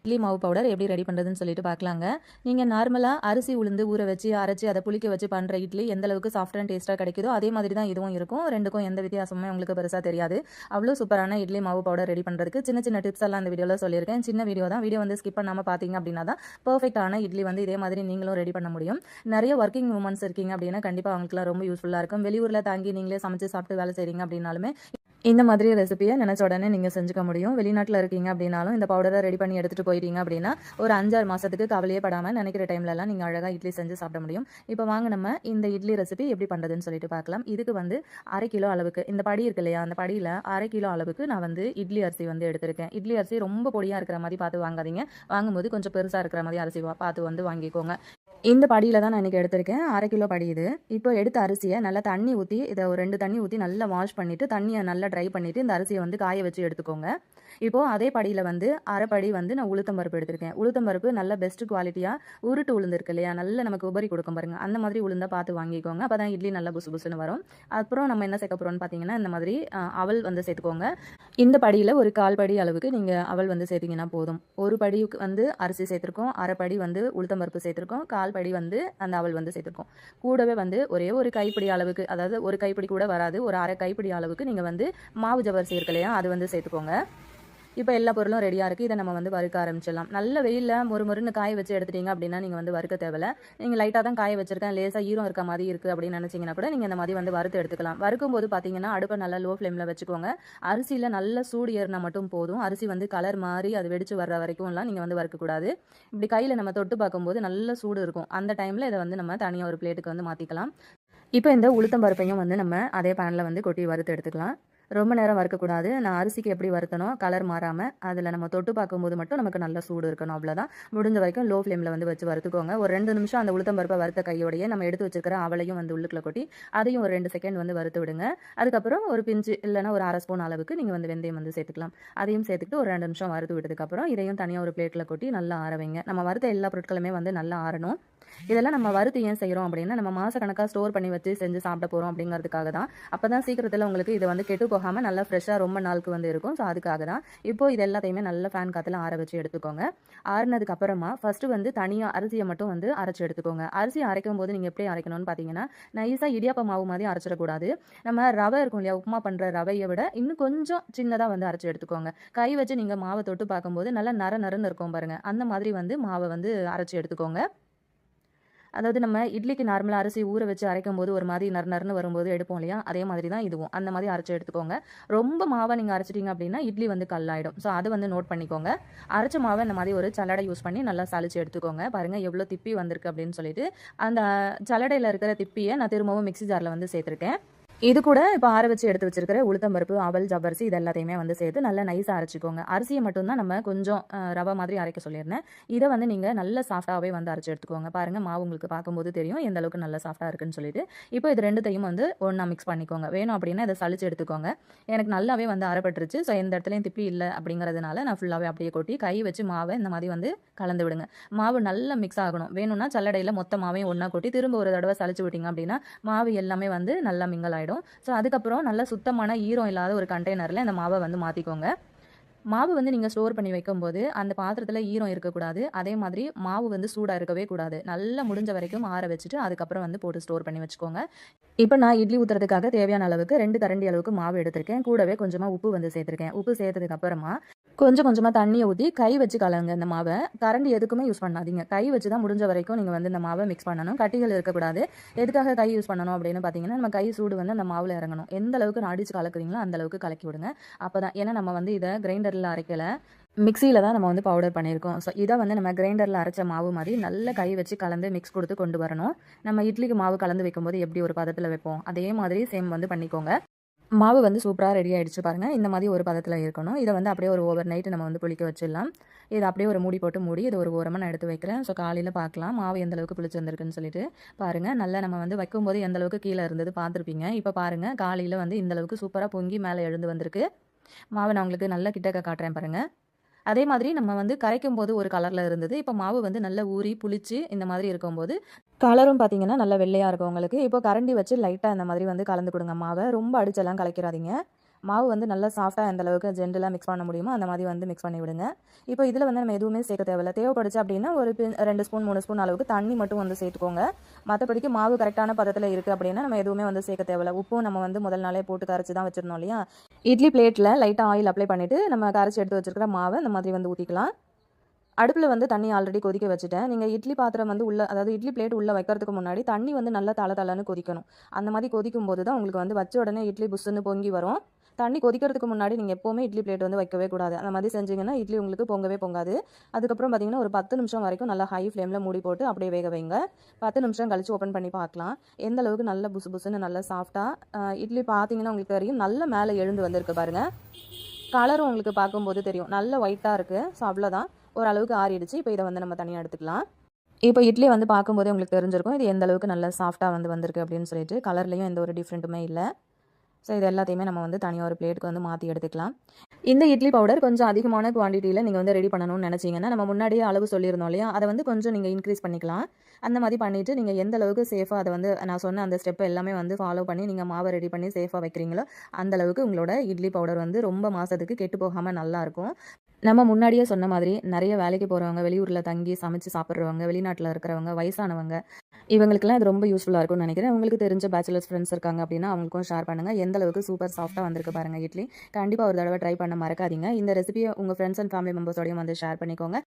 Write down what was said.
இட்லி மாவு பவுடர் எப்படி ரெடி பண்ணுறதுன்னு சொல்லிட்டு பார்க்கலாங்க. நீங்கள் நார்மலாக அரிசி உளுந்து ஊற வச்சு அரைச்சி அதை புளிக்க வச்சு பண்ணுற இட்லி எந்த அளவுக்கு சாஃப்ட் அண்ட் டேஸ்ட்டாக கிடைக்குதோ அதே மாதிரி தான் இதுவும் இருக்கும். ரெண்டுக்கும் எந்த வித்தியாசமுமே உங்களுக்கு பெருசாக தெரியாது. அவ்வளோ சூப்பரான இட்லி மாவு பவுடர் ரெடி பண்ணுறதுக்கு சின்ன சின்ன டிப்ஸ் எல்லாம் இந்த வீடியோவில் சொல்லியிருக்கேன். சின்ன வீடியோ தான், வீடியோ வந்து ஸ்கிப் பண்ணாமல் பார்த்தீங்க அப்படின்னா தான் பர்ஃபெக்டான இட்லி வந்து இதே மாதிரி நீங்களும் ரெடி பண்ண முடியும். நிறைய ஒர்க்கிங் உமன்ஸ் இருக்கீங்க அப்படின்னா கண்டிப்பாக அவங்களுக்குலாம் ரொம்ப யூஸ்ஃபுல்லாக இருக்கும். வெளியூரில் தாங்கி நீங்களே சமைச்சு சாப்பிட்டு வேலை செய்கிறீங்க அப்படின்னாலுமே இந்த மாதிரி ரெசிபியை நினச்ச உடனே நீங்கள் செஞ்சுக்க முடியும். வெளிநாட்டில் இருக்கீங்க அப்படின்னாலும் இந்த பவுடரை ரெடி பண்ணி எடுத்துகிட்டு போயிட்டீங்க அப்படின்னா ஒரு 5-6 மாதத்துக்கு கவலையே படாமல் நினைக்கிற டைம்லலாம் நீங்கள் அழகாக இட்லி செஞ்சு சாப்பிட முடியும். இப்போ வாங்க நம்ம இந்த இட்லி ரெசிபி எப்படி பண்ணுறதுன்னு சொல்லிட்டு பார்க்கலாம். இதுக்கு வந்து 1/2 கிலோ அளவுக்கு இந்த படி இருக்கு இல்லையா, அந்த படியில் 1/2 கிலோ அளவுக்கு நான் வந்து இட்லி அரிசி வந்து எடுத்திருக்கேன். இட்லி அரிசி ரொம்ப பொடியாக இருக்கிற மாதிரி பார்த்து வாங்காதீங்க. வாங்கும்போது கொஞ்சம் பெருசாக இருக்கிற மாதிரி அரிசி பார்த்து வந்து வாங்கிக்கோங்க. இந்த படியில் தான் நான் இன்றைக்கி எடுத்திருக்கேன். 1/2 கிலோ படி இது. இப்போ எடுத்த அரிசியை நல்லா தண்ணி ஊற்றி இதை ஒரு 2 தண்ணி ஊற்றி நல்லா வாஷ் பண்ணிவிட்டு தண்ணியை நல்லா ட்ரை பண்ணிவிட்டு இந்த அரிசியை வந்து காய வச்சு எடுத்துக்கோங்க. இப்போது அதே படியில் வந்து 1/2 படி வந்து நான் உளுத்தம்பருப்பு எடுத்திருக்கேன். உளுத்தம்பருப்பு நல்ல பெஸ்ட் குவாலிட்டியாக உருட்டு உளுந்து இருக்கு இல்லையா, நல்ல நமக்கு உபரி கொடுக்கும் பாருங்கள், அந்த மாதிரி உளுந்தை பார்த்து வாங்கிக்கோங்க. அப்போ தான் இட்லி நல்லா புசு புசுன்னு வரும். அப்புறம் நம்ம என்ன சேர்க்க போகிறோம்னு பார்த்தீங்கன்னா இந்த மாதிரி அவல் வந்து சேர்த்துக்கோங்க. இந்த படியில் ஒரு 1/4 படி அளவுக்கு நீங்கள் அவல் வந்து சேர்த்திங்கன்னா போதும். ஒரு படி வந்து அரிசி சேர்த்துருக்கோம், 1/2 படி வந்து உளுத்தம்பருப்பு சேர்த்துருக்கோம், 1/4 படி வந்து அந்த அவல் வந்து சேர்த்துருக்கோம். கூடவே வந்து ஒரே ஒரு கைப்பிடி அளவுக்கு, அதாவது ஒரு கைப்பிடி கூட வராது, ஒரு 1/2 கைப்பிடி அளவுக்கு நீங்கள் வந்து மாவு ஜவ்வரிசி இருக்கு இல்லையா, அது வந்து சேர்த்துக்கோங்க. இப்போ எல்லா பொருளும் ரெடியாக இருக்குது. இதை நம்ம வந்து வறுக்க ஆரம்பிச்சிடலாம். நல்ல வெயிலில் மொறுன்னு காய வச்சு எடுத்துட்டீங்க அப்படின்னா நீங்கள் வந்து வறுக்க தேவையில்ல. நீங்கள் லைட்டாக தான் காய வச்சிருக்கேன், லேசாக ஈரம் இருக்க மாதிரி இருக்குது அப்படின்னு நினச்சிங்கன்னா கூட நீங்கள் இந்த மாதிரி வந்து வறுத்து எடுத்துக்கலாம். வறுக்கும் போது பார்த்தீங்கன்னா அடுப்பை நல்லா லோ ஃப்ளேமில் வச்சுக்கோங்க. அரிசியில் நல்ல சூடு ஏறினா மட்டும் போதும். அரிசி வந்து கலர் மாறி அது வெடிச்சு வர்ற வரைக்கும்லாம் நீங்கள் வந்து வறுக்கக்கூடாது. இப்படி கையில் நம்ம தொட்டு பார்க்கும்போது நல்ல சூடு இருக்கும். அந்த டைமில் இதை வந்து நம்ம தனியாக ஒரு பிளேட்டுக்கு வந்து மாற்றிக்கலாம். இப்போ இந்த உளுத்தம் பருப்பையும் வந்து நம்ம அதே பேனில் வந்து கொட்டி வறுத்து எடுத்துக்கலாம். ரொம்ப நேரம் வறுக்கக்கூடாது. நான் அரிசிக்கு எப்படி வறுத்தனோ கலர் மாறாமல் அதில் நம்ம தொட்டு பார்க்கும்போது மட்டும் நமக்கு நல்ல சூடு இருக்கணும், அவ்வளோதான். முடிஞ்ச வரைக்கும் லோ ஃப்ளேமில் வந்து வச்சு வறுத்துக்கோங்க. ஒரு 2 நிமிஷம் அந்த உளுத்தம் பருப்பை வறுத்த கையோடையே நம்ம எடுத்து வச்சிருக்கிற அவளையும் வந்து உள்ளுக்குள்ள கொட்டி அதையும் ஒரு 2 செகண்ட் வந்து வறுத்து விடுங்க. அதுக்கப்புறம் ஒரு பிஞ்சு இல்லைனா ஒரு 1/2 ஸ்பூன் அளவுக்கு நீங்கள் வந்து வெந்தயம் வந்து சேர்த்துக்கலாம். அதையும் சேர்த்துக்கிட்டு ஒரு 2 நிமிஷம் வறுத்து விட்டதுக்கப்புறம் இதையும் தனியாக ஒரு பிளேட்டில் கொட்டி நல்லா ஆற வைங்க. நம்ம வறுத்த எல்லா பொருட்களுமே வந்து நல்லா ஆறணும். இதெல்லாம் நம்ம வறுத்து ஏன் செய்கிறோம் அப்படின்னா நம்ம மாதக்கணக்காக ஸ்டோர் பண்ணி வச்சு செஞ்சு சாப்பிட போகிறோம் அப்படிங்கிறதுக்காக தான். அப்போ தான் சீக்கிரத்தில் உங்களுக்கு இது வந்து கெட்டு போகாமல் நல்லா ஃப்ரெஷ்ஷாக ரொம்ப நாளுக்கு வந்து இருக்கும். ஸோ அதுக்காக தான். இப்போ இது எல்லாத்தையுமே நல்ல ஃபேன் காற்றுல ஆற வச்சு எடுத்துக்கோங்க. ஆறுனதுக்கு அப்புறமா ஃபஸ்ட்டு வந்து தனியாக அரிசியை மட்டும் வந்து அரைச்சி எடுத்துக்கோங்க. அரிசி அரைக்கும் போது நீங்கள் எப்படி அரைக்கணும்னு பார்த்தீங்கன்னா நைஸாக இடியாப்ப மாவு மாதிரி அரைச்சிடக்கூடாது. நம்ம ரவை இருக்கும் இல்லையா, உப்புமா பண்ணுற ரவையை விட இன்னும் கொஞ்சம் சின்னதாக வந்து அரைச்சி எடுத்துக்கோங்க. கை வச்சு நீங்கள் மாவை தொட்டு பார்க்கும்போது நல்லா நரன்னு இருக்கும் பாருங்கள், அந்த மாதிரி வந்து மாவை வந்து அரைச்சி எடுத்துக்கோங்க. அதாவது நம்ம இட்லிக்கு நார்மலாக அரிசி ஊற வச்சு அரைக்கும் போது ஒரு மாதிரி நறுன்னு வரும்போது எடுப்போம் இல்லையா, அதே மாதிரி தான் இதுவும். அந்த மாதிரி அரைச்சி எடுத்துக்கோங்க. ரொம்ப மாவை நீங்கள் அரைச்சிட்டிங்க அப்படின்னா இட்லி வந்து கல்லாயிடும். ஸோ அதை வந்து நோட் பண்ணிக்கோங்க. அரைச்ச மாவை இந்த மாதிரி ஒரு சல்லடை யூஸ் பண்ணி நல்லா சலிச்சு எடுத்துக்கோங்க. பாருங்கள் எவ்வளோ திப்பி வந்திருக்கு அப்படின்னு சொல்லிட்டு. அந்த சல்லடையில் இருக்கிற திப்பியை நான் திரும்பவும் மிக்ஸி ஜாரில் வந்து சேர்த்துருக்கேன். இது கூட இப்போ ஆற வச்சு எடுத்து வச்சிருக்கிற உளுத்தம்பருப்பு, அவல், ஜவ்வரிசி இது எல்லாத்தையுமே வந்து சேர்த்து நல்லா நைஸாக அரைச்சிக்கோங்க. அரிசியை மட்டும்தான் நம்ம கொஞ்சம் ரவை மாதிரி அரைக்க சொல்லியிருந்தேன். இதை வந்து நீங்கள் நல்ல சாஃப்டாகவே வந்து அரைச்சி எடுத்துக்கோங்க. பாருங்கள் மாவு உங்களுக்கு பார்க்கும்போது தெரியும் எந்த அளவுக்கு நல்லா சாஃப்டாக இருக்குன்னு சொல்லிட்டு. இப்போ இது ரெண்டுத்தையும் வந்து ஒன்றா மிக்ஸ் பண்ணிக்கோங்க. வேணும் அப்படின்னா இதை சளிச்சு எடுத்துக்கோங்க. எனக்கு நல்லாவே வந்து அரைப்பட்டுருச்சு. ஸோ எந்த இடத்துலையும் திப்பி இல்லை அப்படிங்கிறதுனால நான் ஃபுல்லாகவே அப்படியே கொட்டி கை வச்சு மாவை இந்த மாதிரி வந்து கலந்து விடுங்க. மாவு நல்லா மிக்ஸ் ஆகணும். வேணும்னா சல்லடையில் மொத்த மாவையும் ஒன்றா கொட்டி திரும்ப ஒரு தடவை சளிச்சு விட்டிங்க அப்படின்னா மாவு எல்லாமே வந்து நல்லா மிங்கல் ஆகிடும். ஸோ அதுக்கப்புறம் நல்ல சுத்தமான ஈரம் இல்லாத ஒரு கண்டெய்னரில் இந்த மாவை வந்து மாற்றிக்கோங்க. மாவு வந்து நீங்கள் ஸ்டோர் பண்ணி வைக்கும்போது அந்த பாத்திரத்தில் ஈரம் இருக்கக்கூடாது. அதே மாதிரி மாவு வந்து சூடாக இருக்கவே கூடாது. நல்லா முடிஞ்ச வரைக்கும் ஆற வச்சுட்டு அதுக்கப்புறம் வந்து போட்டு ஸ்டோர் பண்ணி வச்சுக்கோங்க. இப்போ நான் இட்லி ஊற்றுறதுக்காக தேவையான அளவுக்கு 2 கரண்டி அளவுக்கு மாவு எடுத்திருக்கேன். கூடவே கொஞ்சமாக உப்பு வந்து சேர்த்துருக்கேன். உப்பு சேர்த்ததுக்கு அப்புறமா கொஞ்சமாக தண்ணியை ஊற்றி கை வச்சு கலங்க இந்த மாவை. கரண்டி எதுக்குமே யூஸ் பண்ணாதீங்க. கை வச்சு தான் முடிஞ்ச வரைக்கும் நீங்கள் வந்து இந்த மாவை மிக்ஸ் பண்ணணும். கட்டிகள் இருக்கக்கூடாது. எதுக்காக கை யூஸ் பண்ணணும் அப்படின்னு பார்த்தீங்கன்னா நம்ம கை சூடு வந்து அந்த மாவில் இறங்கணும். எந்த அளவுக்கு நான் அடித்து கலக்குறீங்களோ அந்த அளவுக்கு கலக்கி விடுங்க. அப்போ தான், ஏன்னா நம்ம வந்து இதை கிரைண்டரில் அரைக்கலை, மிக்சியில் தான் நம்ம வந்து பவுடர் பண்ணியிருக்கோம். ஸோ இதை வந்து நம்ம கிரைண்டரில் அரைச்ச மாவு மாதிரி நல்ல கை வச்சு கலந்து மிக்ஸ் கொடுத்து கொண்டு வரணும். நம்ம இட்லிக்கு மாவு கலந்து வைக்கும்போது எப்படி ஒரு பதத்தில் வைப்போம் அதே மாதிரி சேம் வந்து பண்ணிக்கோங்க. மாவு வந்து சூப்பராக ரெடி ஆகிடுச்சு பாருங்கள். இந்த மாதிரி ஒரு பதத்தில் இருக்கணும். இதை வந்து அப்படியே ஒரு ஓவர் நைட்டு நம்ம வந்து புளிக்க வச்சிடலாம். இதை அப்படியே ஒரு மூடி போட்டு மூடி இது ஒரு ஓரமாக நான் எடுத்து வைக்கிறேன். ஸோ காலையில் பார்க்கலாம் மாவு எந்த அளவுக்கு புளிச்சு வந்திருக்குன்னு சொல்லிட்டு. பாருங்கள் நல்லா நம்ம வந்து வைக்கும்போது எந்த அளவுக்கு கீழே இருந்தது பார்த்துருப்பீங்க. இப்போ பாருங்கள் காலையில் வந்து இந்த அளவுக்கு சூப்பராக பொங்கி மேலே எழுந்து வந்திருக்கு. மாவை நான் உங்களுக்கு நல்லா கிட்டக்க காட்டுறேன் பாருங்கள். அதே மாதிரி நம்ம வந்து கரைக்கும் போது ஒரு கலரில் இருந்தது. இப்போ மாவு வந்து நல்லா ஊறி புளிச்சு இந்த மாதிரி இருக்கும்போது கலரும் பார்த்தீங்கன்னா நல்லா வெள்ளையாக இருக்கும் உங்களுக்கு. இப்போ கரண்டி வச்சு லைட்டாக இந்த மாதிரி வந்து கலந்து கொடுங்க மாவை. ரொம்ப அடிச்செல்லாம் கலக்கிறாதீங்க. மாவு வந்து நல்லா சாஃப்டாக எந்த அளவுக்கு ஜென்டலாக மிக்ஸ் பண்ண முடியுமோ அந்த மாதிரி வந்து மிக்ஸ் பண்ணி விடுங்க. இப்போ இதில் வந்து நம்ம எதுவுமே சேர்க்க தேவையில்ல. தேவைப்படுச்சு அப்படின்னா ஒரு 2 ஸ்பூன் 3 ஸ்பூன் அளவுக்கு தண்ணி மட்டும் வந்து சேர்த்துக்கோங்க. மற்றபடிக்கு மாவு கரெக்டான பதத்தில் இருக்குது அப்படின்னா நம்ம எதுவுமே வந்து சேர்க்க தேவையில்ல. உப்பும் நம்ம வந்து முதல் நாளே போட்டு கரைச்சி தான் வச்சிருந்தோம் இல்லையா. இட்லி பிளேட்டில் லைட்டாக ஆயில் அப்ளை பண்ணிவிட்டு நம்ம கரைச்சி எடுத்து வச்சிருக்கிற மாவை இந்த மாதிரி வந்து ஊற்றிக்கலாம். அடுப்பில் வந்து தண்ணி ஆல்ரெடி கொதிக்க வச்சுட்டேன். நீங்கள் இட்லி பாத்திரம் வந்து அதாவது இட்லி பிளேட் உள்ளே வைக்கிறதுக்கு முன்னாடி தண்ணி வந்து நல்லா தளன்னு கொதிக்கணும். அந்த மாதிரி கொதிக்கும் போது தான் உங்களுக்கு வந்து வச்ச உடனே இட்லி புஷ்ஷுன்னு பொங்கி வரும். தண்ணி கொதிக்கிறதுக்கு முன்னாடி நீங்கள் எப்போவுமே இட்லி பிளேட் வந்து வைக்கவே கூடாது. அந்த மாதிரி செஞ்சீங்கன்னா இட்லி உங்களுக்கு பொங்கவே பொங்காது. அதுக்கப்புறம் பார்த்தீங்கன்னா ஒரு 10 நிமிஷம் வரைக்கும் நல்லா ஹை ஃப்ளேமில் மூடி போட்டு அப்படியே வேக வைங்க. 10 நிமிஷம் கழிச்சு ஓப்பன் பண்ணி பார்க்கலாம். எந்த அளவுக்கு நல்ல புசு புசுன்னு நல்லா சாஃப்டாக இட்லி பார்த்தீங்கன்னா உங்களுக்கு தெரியும். நல்ல மேலே எழுந்து வந்திருக்கு பாருங்கள். கலரும் உங்களுக்கு பார்க்கும்போது தெரியும். நல்ல ஒயிட்டாக இருக்குது. ஸோ அவ்வளோதான், ஓரளவுக்கு ஆறிடுச்சு. இப்போ இதை வந்து நம்ம தனியாக எடுத்துக்கலாம். இப்போ இட்லி வந்து பார்க்கும்போதே உங்களுக்கு தெரிஞ்சிருக்கும் இது எந்த அளவுக்கு நல்லா சாஃப்டாக வந்து வந்திருக்கு அப்படின்னு சொல்லிட்டு. கலர்லேயும் எந்த ஒரு டிஃப்ரெண்ட்டுமே இல்லை. ஸோ இது எல்லாத்தையுமே நம்ம வந்து தனியாக ஒரு பிளேட்டுக்கு வந்து மாற்றி எடுத்துக்கலாம். இந்த இட்லி பவுடர் கொஞ்சம் அதிகமான குவான்டிட்டியில் நீங்கள் வந்து ரெடி பண்ணணும்னு நினச்சிங்கன்னா நம்ம முன்னாடியே அளவு சொல்லியிருந்தோம் இல்லையா, அதை வந்து கொஞ்சம் நீங்கள் இன்க்ரீஸ் பண்ணிக்கலாம். அந்த மாதிரி பண்ணிவிட்டு நீங்கள் எந்த அளவுக்கு சேஃபாக அதை வந்து நான் சொன்ன அந்த ஸ்டெப் எல்லாமே வந்து ஃபாலோ பண்ணி நீங்கள் மாவை ரெடி பண்ணி சேஃபாக வைக்கிறீங்களோ அந்தளவுக்கு உங்களோட இட்லி பவுடர் வந்து ரொம்ப மாதத்துக்கு கெட்டு போகாமல் நல்லாயிருக்கும். நம்ம முன்னாடியே சொன்ன மாதிரி நிறைய வேலைக்கு போகிறவங்க, வெளியூரில் தங்கி சமைச்சு சாப்பிட்றவங்க, வெளிநாட்டில் இருக்கிறவங்க, வயசானவங்க, இவங்களுக்குலாம் இது ரொம்ப யூஸ்ஃபுல்லாக இருக்கும்னு நினைக்கிறேன். உங்களுக்கு தெரிஞ்ச பேச்சுலர்ஸ் ஃப்ரெண்ட்ஸ் இருக்காங்க அப்படின்னா அவங்களுக்கும் ஷேர் பண்ணுங்கள். எந்த அளவுக்கு சூப்பர் சாஃப்ட்டாக வந்திருக்கு பாருங்கள் இட்லி. கண்டிப்பாக ஒரு தடவை ட்ரை பண்ண மறக்காதீங்க. இந்த ரெசிபியை உங்கள் ஃப்ரெண்ட்ஸ் அண்ட் ஃபேமிலி மெம்பர்ஸோடையும் வந்து ஷேர் பண்ணிக்கோங்க.